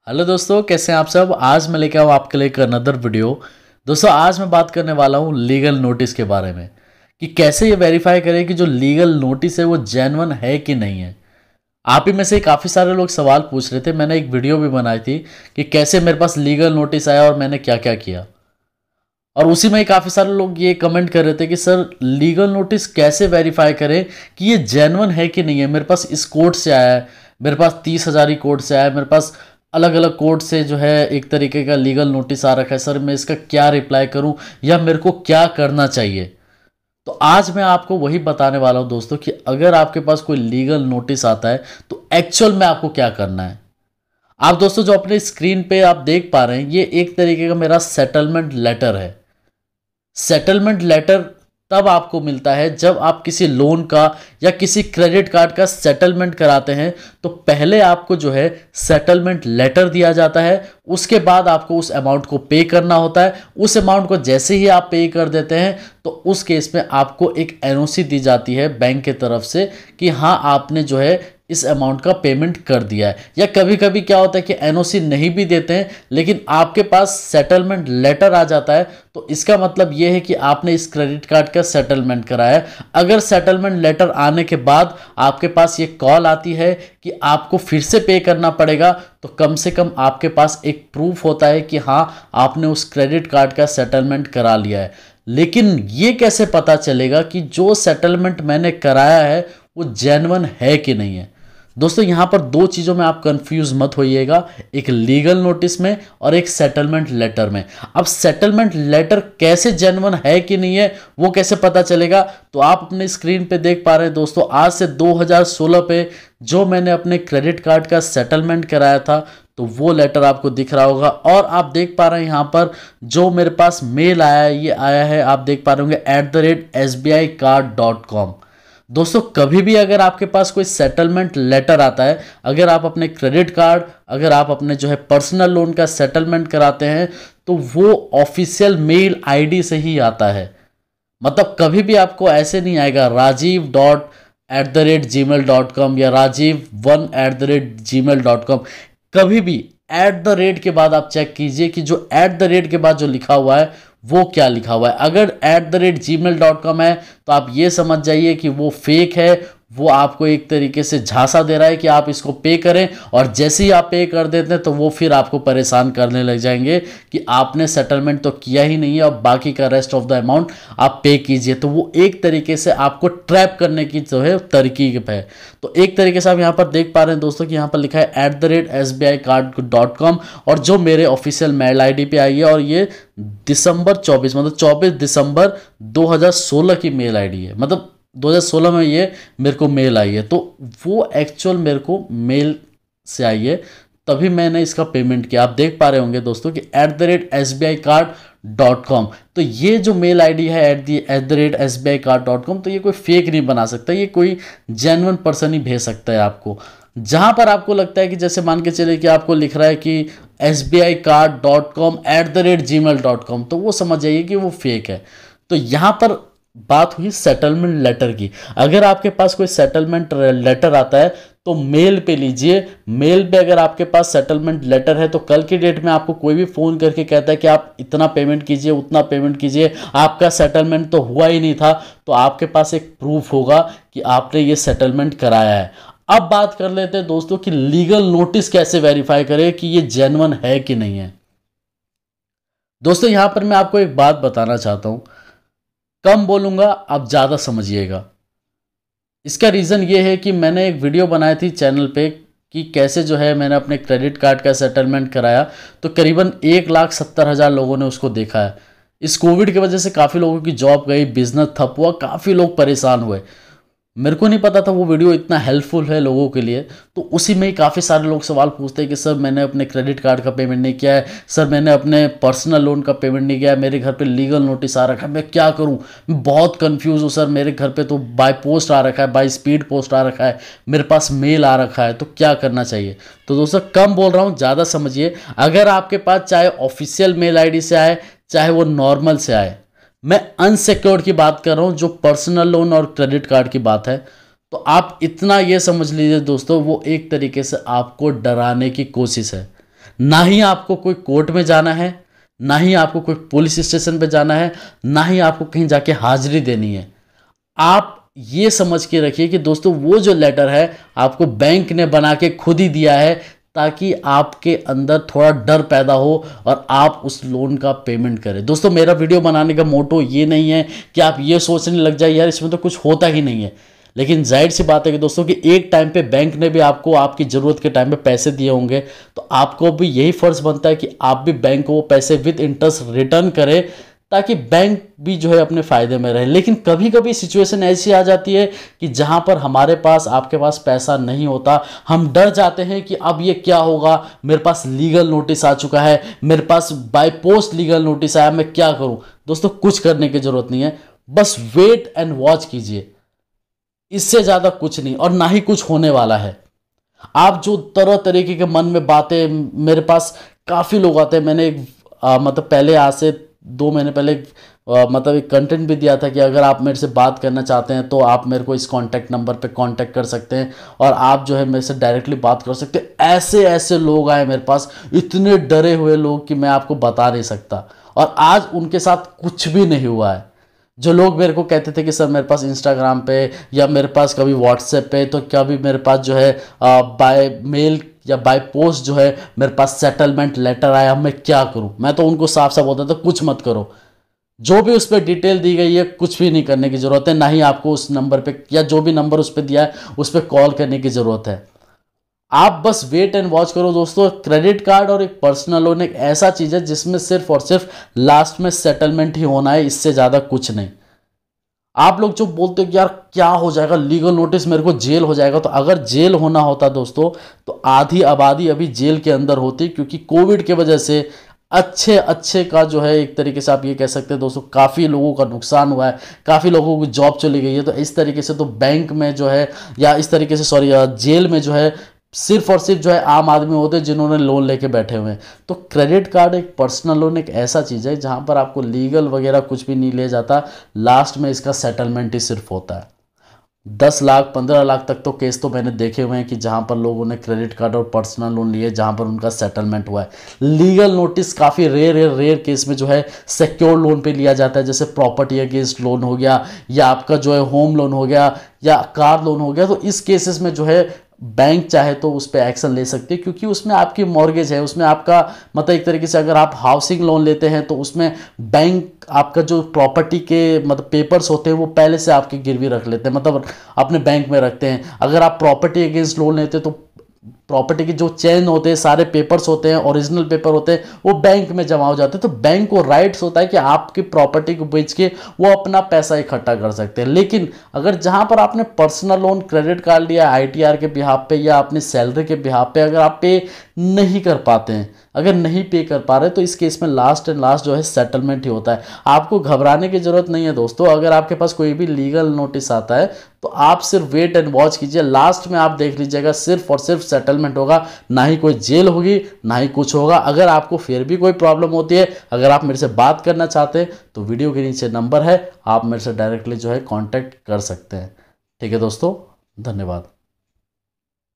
Hello दोस्तों, कैसे हैं आप सब। आज मैं लेकर आऊँ आपके लिए एक अनदर वीडियो। दोस्तों, आज मैं बात करने वाला हूँ लीगल नोटिस के बारे में कि कैसे ये वेरीफाई करें कि जो लीगल नोटिस है वो जेन्युइन है कि नहीं है। आप ही में से काफ़ी सारे लोग सवाल पूछ रहे थे। मैंने एक वीडियो भी बनाई थी कि कैसे मेरे पास लीगल नोटिस आया और मैंने क्या क्या किया, और उसी में ही काफ़ी सारे लोग ये कमेंट कर रहे थे कि सर लीगल नोटिस कैसे वेरीफाई करें कि ये जेन्युइन है कि नहीं है। मेरे पास इस कोर्ट से आया है, मेरे पास 30,000 कोर्ट से आया है, मेरे पास अलग अलग कोर्ट से जो है एक तरीके का लीगल नोटिस आ रखा है। सर मैं इसका क्या रिप्लाई करूं या मेरे को क्या करना चाहिए। तो आज मैं आपको वही बताने वाला हूं दोस्तों कि अगर आपके पास कोई लीगल नोटिस आता है तो एक्चुअल में आपको क्या करना है। आप दोस्तों जो अपने स्क्रीन पे आप देख पा रहे हैं, ये एक तरीके का मेरा सेटलमेंट लेटर है। सेटलमेंट लेटर तब आपको मिलता है जब आप किसी लोन का या किसी क्रेडिट कार्ड का सेटलमेंट कराते हैं। तो पहले आपको जो है सेटलमेंट लेटर दिया जाता है, उसके बाद आपको उस अमाउंट को पे करना होता है। उस अमाउंट को जैसे ही आप पे कर देते हैं तो उस केस में आपको एक एनओसी दी जाती है बैंक की तरफ से कि हाँ आपने जो है इस अमाउंट का पेमेंट कर दिया है। या कभी कभी क्या होता है कि एनओसी नहीं भी देते हैं लेकिन आपके पास सेटलमेंट लेटर आ जाता है, तो इसका मतलब यह है कि आपने इस क्रेडिट कार्ड का सेटलमेंट कराया है। अगर सेटलमेंट लेटर आने के बाद आपके पास ये कॉल आती है कि आपको फिर से पे करना पड़ेगा, तो कम से कम आपके पास एक प्रूफ होता है कि हाँ आपने उस क्रेडिट कार्ड का सेटलमेंट करा लिया है। लेकिन ये कैसे पता चलेगा कि जो सेटलमेंट मैंने कराया है वो जेन्युइन है कि नहीं है। दोस्तों यहाँ पर दो चीज़ों में आप कंफ्यूज मत होइएगा, एक लीगल नोटिस में और एक सेटलमेंट लेटर में। अब सेटलमेंट लेटर कैसे जेन्युइन है कि नहीं है वो कैसे पता चलेगा, तो आप अपने स्क्रीन पे देख पा रहे हैं दोस्तों, आज से 2016 पे जो मैंने अपने क्रेडिट कार्ड का सेटलमेंट कराया था तो वो लेटर आपको दिख रहा होगा। और आप देख पा रहे हैं यहाँ पर जो मेरे पास मेल आया है, ये आया है, आप देख पा रहे होंगे @sbicard.com। दोस्तों कभी भी अगर आपके पास कोई सेटलमेंट लेटर आता है, अगर आप अपने क्रेडिट कार्ड, अगर आप अपने जो है पर्सनल लोन का सेटलमेंट कराते हैं, तो वो ऑफिशियल मेल आईडी से ही आता है। मतलब कभी भी आपको ऐसे नहीं आएगा rajiv.@gmail.com या rajiv1@gmail.com। कभी भी एट द रेट के बाद आप चेक कीजिए कि जो एट द रेट के बाद जो लिखा हुआ है वो क्या लिखा हुआ है। अगर @gmail.com है तो आप ये समझ जाइए कि वो फेक है, वो आपको एक तरीके से झांसा दे रहा है कि आप इसको पे करें, और जैसे ही आप पे कर देते हैं तो वो फिर आपको परेशान करने लग जाएंगे कि आपने सेटलमेंट तो किया ही नहीं है और बाकी का रेस्ट ऑफ द अमाउंट आप पे कीजिए। तो वो एक तरीके से आपको ट्रैप करने की जो है तरकीब है। तो एक तरीके से आप यहाँ पर देख पा रहे हैं दोस्तों कि यहाँ पर लिखा है @sbicard.com, और जो मेरे ऑफिशियल मेल आईडी पे आई है, और ये दिसंबर 24 मतलब 24 दिसंबर 2016 की मेल आईडी है। मतलब 2016 में ये मेरे को मेल आई है, तो वो एक्चुअल मेरे को मेल से आई है, तभी मैंने इसका पेमेंट किया। आप देख पा रहे होंगे दोस्तों कि @sbicard.com। तो ये जो मेल आईडी है @sbicard.com, तो ये कोई फेक नहीं बना सकता, ये कोई जेन्युइन पर्सन ही भेज सकता है आपको। जहां पर आपको लगता है कि जैसे मान के चले कि आपको लिख रहा है कि sbicard.com@gmail.com, तो वो समझ जाइए कि वो फेक है। तो यहाँ पर बात हुई सेटलमेंट लेटर की। अगर आपके पास कोई सेटलमेंट लेटर आता है तो मेल पे लीजिए। मेल पे अगर आपके पास सेटलमेंट लेटर है तो कल की डेट में आपको कोई भी फ़ोन करके कहता है कि आप इतना पेमेंट कीजिए, उतना पेमेंट कीजिए, आपका सेटलमेंट तो हुआ ही नहीं था, तो आपके पास एक प्रूफ होगा कि आपने ये सेटलमेंट कराया है। अब बात कर लेते हैं दोस्तों कि लीगल नोटिस कैसे वेरीफाई करें कि ये जेन्युइन है कि नहीं है। दोस्तों यहां पर मैं आपको एक बात बताना चाहता हूं, कम बोलूंगा आप ज़्यादा समझिएगा। इसका रीज़न ये है कि मैंने एक वीडियो बनाई थी चैनल पे कि कैसे जो है मैंने अपने क्रेडिट कार्ड का सेटलमेंट कराया, तो करीबन 1,70,000 लोगों ने उसको देखा है। इस कोविड की वजह से काफ़ी लोगों की जॉब गई, बिजनेस ठप हुआ, काफ़ी लोग परेशान हुए। मेरे को नहीं पता था वो वीडियो इतना हेल्पफुल है लोगों के लिए। तो उसी में ही काफ़ी सारे लोग सवाल पूछते हैं कि सर मैंने अपने क्रेडिट कार्ड का पेमेंट नहीं किया है, सर मैंने अपने पर्सनल लोन का पेमेंट नहीं किया है, मेरे घर पे लीगल नोटिस आ रखा है, मैं क्या करूं, मैं बहुत कंफ्यूज हूं सर, मेरे घर पे तो बाय पोस्ट आ रखा है, बाय स्पीड पोस्ट आ रखा है, मेरे पास मेल आ रखा है, तो क्या करना चाहिए। तो दोस्तों कम बोल रहा हूँ, ज़्यादा समझिए। अगर आपके पास चाहे ऑफिशियल मेल आई डी से आए चाहे वो नॉर्मल से आए, मैं अनसिक्योर्ड की बात कर रहा हूं, जो पर्सनल लोन और क्रेडिट कार्ड की बात है, तो आप इतना ये समझ लीजिए दोस्तों वो एक तरीके से आपको डराने की कोशिश है ना ही आपको कोई कोर्ट में जाना है, ना ही आपको कोई पुलिस स्टेशन पे जाना है, ना ही आपको कहीं जाके हाजिरी देनी है। आप ये समझ के रखिए कि दोस्तों वो जो लेटर है आपको बैंक ने बना के खुद ही दिया है, ताकि आपके अंदर थोड़ा डर पैदा हो और आप उस लोन का पेमेंट करें। दोस्तों मेरा वीडियो बनाने का मोटो ये नहीं है कि आप ये सोचने लग जाए यार इसमें तो कुछ होता ही नहीं है, लेकिन जाहिर सी बात है कि दोस्तों कि एक टाइम पे बैंक ने भी आपको आपकी ज़रूरत के टाइम पे पैसे दिए होंगे, तो आपको भी यही फ़र्ज़ बनता है कि आप भी बैंक को वो पैसे विद इंटरेस्ट रिटर्न करें, ताकि बैंक भी जो है अपने फ़ायदे में रहे। लेकिन कभी कभी सिचुएशन ऐसी आ जाती है कि जहां पर हमारे पास आपके पास पैसा नहीं होता, हम डर जाते हैं कि अब ये क्या होगा, मेरे पास लीगल नोटिस आ चुका है, मेरे पास बाय पोस्ट लीगल नोटिस आया, मैं क्या करूं। दोस्तों कुछ करने की ज़रूरत नहीं है, बस वेट एंड वॉच कीजिए, इससे ज़्यादा कुछ नहीं, और ना ही कुछ होने वाला है। आप जो तरह तरीके के मन में बातें, मेरे पास काफ़ी लोग आते हैं, मैंने एक मतलब पहले आज से 2 महीने पहले मतलब एक कंटेंट भी दिया था कि अगर आप मेरे से बात करना चाहते हैं तो आप मेरे को इस कॉन्टैक्ट नंबर पे कांटेक्ट कर सकते हैं और आप जो है मेरे से डायरेक्टली बात कर सकते हैं। ऐसे ऐसे लोग आए मेरे पास, इतने डरे हुए लोग कि मैं आपको बता नहीं सकता, और आज उनके साथ कुछ भी नहीं हुआ है। जो लोग मेरे को कहते थे कि सर मेरे पास इंस्टाग्राम पे या मेरे पास कभी व्हाट्सएप पे, तो कभी मेरे पास जो है बाय मेल या बाय पोस्ट जो है मेरे पास सेटलमेंट लेटर आया, मैं क्या करूं। मैं तो उनको साफ साफ बोलता था कुछ मत करो, जो भी उस पर डिटेल दी गई है कुछ भी नहीं करने की ज़रूरत है, ना ही आपको उस नंबर पे या जो भी नंबर उस पर दिया है उस पर कॉल करने की ज़रूरत है। आप बस वेट एंड वॉच करो। दोस्तों क्रेडिट कार्ड और एक पर्सनल लोन एक ऐसा चीज़ है जिसमें सिर्फ और सिर्फ लास्ट में सेटलमेंट ही होना है, इससे ज़्यादा कुछ नहीं। आप लोग जो बोलते हो कि यार क्या हो जाएगा, लीगल नोटिस, मेरे को जेल हो जाएगा, तो अगर जेल होना होता दोस्तों तो आधी आबादी अभी जेल के अंदर होती, क्योंकि कोविड के वजह से अच्छे अच्छे का जो है एक तरीके से आप ये कह सकते हैं दोस्तों काफ़ी लोगों का नुकसान हुआ है, काफ़ी लोगों की जॉब चली गई है। तो इस तरीके से तो बैंक में जो है, या इस तरीके से सॉरी जेल में जो है सिर्फ और सिर्फ जो है आम आदमी होते हैं जिन्होंने लोन लेके बैठे हुए हैं। तो क्रेडिट कार्ड एक पर्सनल लोन एक ऐसा चीज़ है जहां पर आपको लीगल वगैरह कुछ भी नहीं लिया जाता, लास्ट में इसका सेटलमेंट ही सिर्फ होता है। 10 लाख 15 लाख तक तो केस तो मैंने देखे हुए हैं कि जहां पर लोगों ने क्रेडिट कार्ड और पर्सनल लोन लिए जहां पर उनका सेटलमेंट हुआ है। लीगल नोटिस काफ़ी रेयर केस में जो है सिक्योर लोन पे लिया जाता है, जैसे प्रॉपर्टी अगेंस्ट लोन हो गया, या आपका जो है होम लोन हो गया, या कार लोन हो गया। तो इस केसेस में जो है बैंक चाहे तो उस पर एक्शन ले सकती है, क्योंकि उसमें आपकी मॉर्गेज है, उसमें आपका मतलब एक तरीके से अगर आप हाउसिंग लोन लेते हैं तो उसमें बैंक आपका जो प्रॉपर्टी के मतलब पेपर्स होते हैं वो पहले से आपकी गिरवी रख लेते हैं, मतलब अपने बैंक में रखते हैं। अगर आप प्रॉपर्टी अगेंस्ट लोन लेते हैं तो प्रॉपर्टी के जो चेन होते हैं, सारे पेपर्स होते हैं, ओरिजिनल पेपर होते हैं, वो बैंक में जमा हो जाते हैं। तो बैंक को राइट्स होता है कि आपकी प्रॉपर्टी को बेच के वो अपना पैसा इकट्ठा कर सकते हैं। लेकिन अगर जहां पर आपने पर्सनल लोन क्रेडिट कार्ड लिया आईटीआर के बिहाफ पे या अपनी सैलरी के बिहाफ पे, अगर आप पे नहीं कर पाते हैं, अगर नहीं पे कर पा रहे, तो इस केस में लास्ट एंड लास्ट जो है सेटलमेंट ही होता है। आपको घबराने की जरूरत नहीं है दोस्तों। अगर आपके पास कोई भी लीगल नोटिस आता है तो आप सिर्फ वेट एंड वॉच कीजिए, लास्ट में आप देख लीजिएगा सिर्फ और सिर्फ सेटलमेंट होगा, ना ही कोई जेल होगी, ना ही कुछ होगा। अगर आपको फिर भी कोई प्रॉब्लम होती है, अगर आप मेरे से बात करना चाहते हैं तो वीडियो के नीचे नंबर है, आप मेरे से डायरेक्टली जो है कॉन्टैक्ट कर सकते हैं। ठीक है दोस्तों, धन्यवाद।